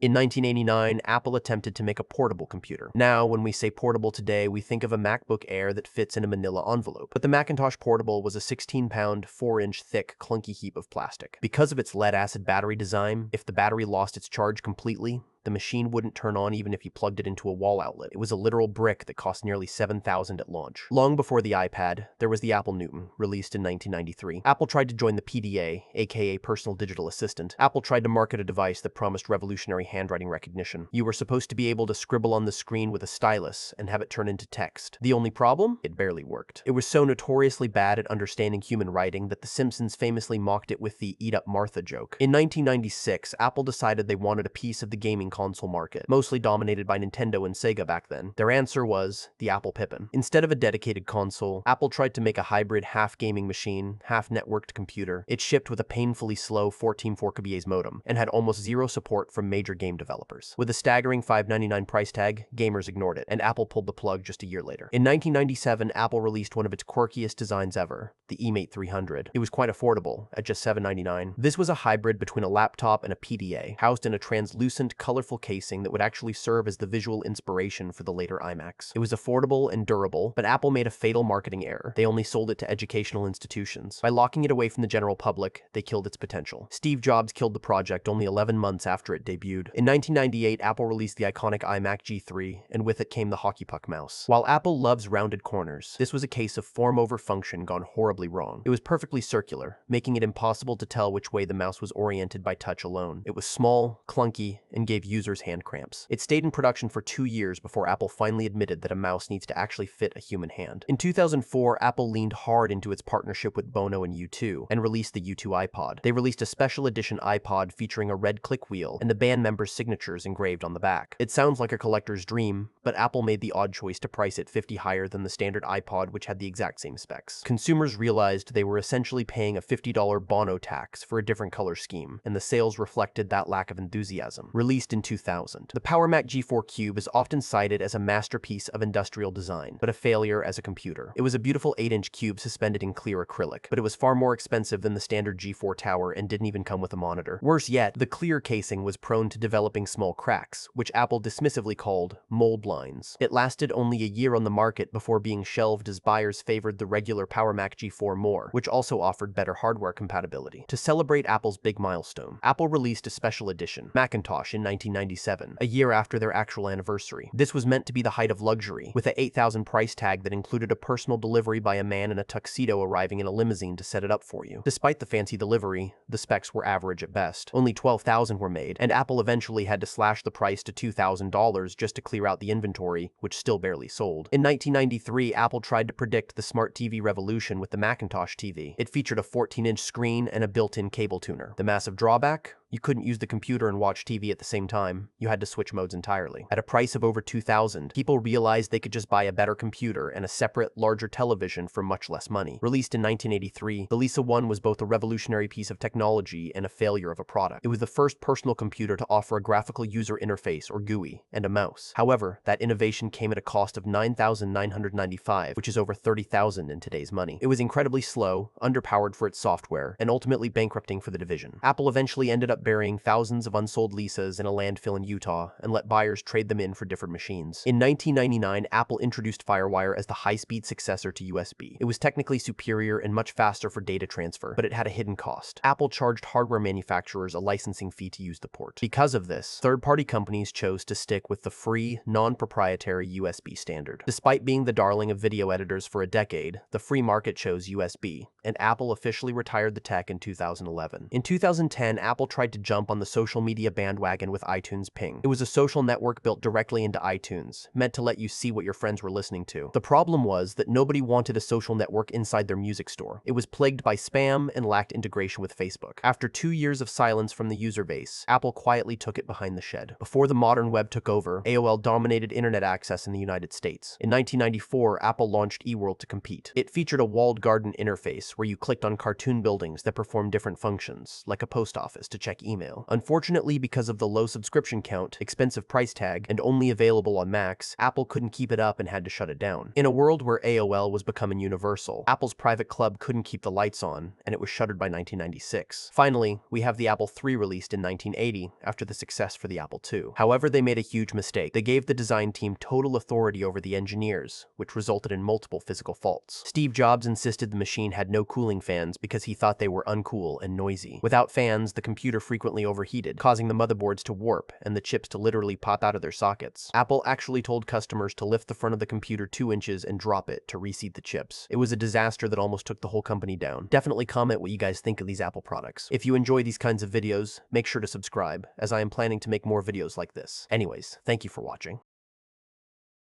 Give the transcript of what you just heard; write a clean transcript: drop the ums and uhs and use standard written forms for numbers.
In 1989, Apple attempted to make a portable computer. Now, when we say portable today, we think of a MacBook Air that fits in a manila envelope. But the Macintosh Portable was a 16-pound, 4-inch thick, clunky heap of plastic. Because of its lead-acid battery design, if the battery lost its charge completely, the machine wouldn't turn on even if you plugged it into a wall outlet. It was a literal brick that cost nearly $7,000 at launch. Long before the iPad, there was the Apple Newton, released in 1993. Apple tried to join the PDA, aka Personal Digital Assistant. Apple tried to market a device that promised revolutionary handwriting recognition. You were supposed to be able to scribble on the screen with a stylus and have it turn into text. The only problem? It barely worked. It was so notoriously bad at understanding human writing that The Simpsons famously mocked it with the "Eat Up Martha" joke. In 1996, Apple decided they wanted a piece of the gaming console market, mostly dominated by Nintendo and Sega back then. Their answer was the Apple Pippin. Instead of a dedicated console, Apple tried to make a hybrid half-gaming machine, half-networked computer. It shipped with a painfully slow 14.4 kbps modem and had almost zero support from major game developers. With a staggering $599 price tag, gamers ignored it, and Apple pulled the plug just a year later. In 1997, Apple released one of its quirkiest designs ever, the eMate 300. It was quite affordable, at just $799. This was a hybrid between a laptop and a PDA, housed in a translucent, colorful casing that would actually serve as the visual inspiration for the later iMacs. It was affordable and durable, but Apple made a fatal marketing error. They only sold it to educational institutions. By locking it away from the general public, they killed its potential. Steve Jobs killed the project only 11 months after it debuted. In 1998, Apple released the iconic iMac G3, and with it came the hockey puck mouse. While Apple loves rounded corners, this was a case of form over function gone horribly wrong. It was perfectly circular, making it impossible to tell which way the mouse was oriented by touch alone. It was small, clunky, and gave users hand cramps. It stayed in production for 2 years before Apple finally admitted that a mouse needs to actually fit a human hand. In 2004, Apple leaned hard into its partnership with Bono and U2 and released the U2 iPod. They released a special edition iPod featuring a red click wheel and the band members' signatures engraved on the back. It sounds like a collector's dream, but Apple made the odd choice to price it $50 higher than the standard iPod, which had the exact same specs. Consumers realized they were essentially paying a $50 Bono tax for a different color scheme, and the sales reflected that lack of enthusiasm. Released in 2000. The Power Mac G4 Cube is often cited as a masterpiece of industrial design, but a failure as a computer. It was a beautiful 8-inch cube suspended in clear acrylic, but it was far more expensive than the standard G4 Tower and didn't even come with a monitor. Worse yet, the clear casing was prone to developing small cracks, which Apple dismissively called mold lines. It lasted only a year on the market before being shelved as buyers favored the regular Power Mac G4 more, which also offered better hardware compatibility. To celebrate Apple's big milestone, Apple released a special edition, Macintosh, in 1997, a year after their actual anniversary. This was meant to be the height of luxury, with a $8,000 price tag that included a personal delivery by a man in a tuxedo arriving in a limousine to set it up for you. Despite the fancy delivery, the specs were average at best. Only 12,000 were made, and Apple eventually had to slash the price to $2,000 just to clear out the inventory, which still barely sold. In 1993, Apple tried to predict the smart TV revolution with the Macintosh TV. It featured a 14-inch screen and a built-in cable tuner. The massive drawback? You couldn't use the computer and watch TV at the same time. You had to switch modes entirely. At a price of over $2,000, people realized they could just buy a better computer and a separate, larger television for much less money. Released in 1983, the Lisa 1 was both a revolutionary piece of technology and a failure of a product. It was the first personal computer to offer a graphical user interface, or GUI, and a mouse. However, that innovation came at a cost of $9,995, which is over $30,000 in today's money. It was incredibly slow, underpowered for its software, and ultimately bankrupting for the division. Apple eventually ended up burying thousands of unsold Lisas in a landfill in Utah and let buyers trade them in for different machines. In 1999, Apple introduced FireWire as the high-speed successor to USB. It was technically superior and much faster for data transfer, but it had a hidden cost. Apple charged hardware manufacturers a licensing fee to use the port. Because of this, third-party companies chose to stick with the free, non-proprietary USB standard. Despite being the darling of video editors for a decade, the free market chose USB, and Apple officially retired the tech in 2011. In 2010, Apple tried to jump on the social media bandwagon with iTunes Ping. It was a social network built directly into iTunes, meant to let you see what your friends were listening to. The problem was that nobody wanted a social network inside their music store. It was plagued by spam and lacked integration with Facebook. After 2 years of silence from the user base, Apple quietly took it behind the shed. Before the modern web took over, AOL dominated internet access in the United States. In 1994, Apple launched eWorld to compete. It featured a walled garden interface where you clicked on cartoon buildings that performed different functions, like a post office, to check automatic email. Unfortunately, because of the low subscription count, expensive price tag, and only available on Macs, Apple couldn't keep it up and had to shut it down. In a world where AOL was becoming universal, Apple's private club couldn't keep the lights on, and it was shuttered by 1996. Finally, we have the Apple III released in 1980 after the success for the Apple II. However, they made a huge mistake. They gave the design team total authority over the engineers, which resulted in multiple physical faults. Steve Jobs insisted the machine had no cooling fans because he thought they were uncool and noisy. Without fans, the computer frequently overheated, causing the motherboards to warp and the chips to literally pop out of their sockets. Apple actually told customers to lift the front of the computer 2 inches and drop it to reseat the chips. It was a disaster that almost took the whole company down. Definitely comment what you guys think of these Apple products. If you enjoy these kinds of videos, make sure to subscribe, as I am planning to make more videos like this. Anyways, thank you for watching.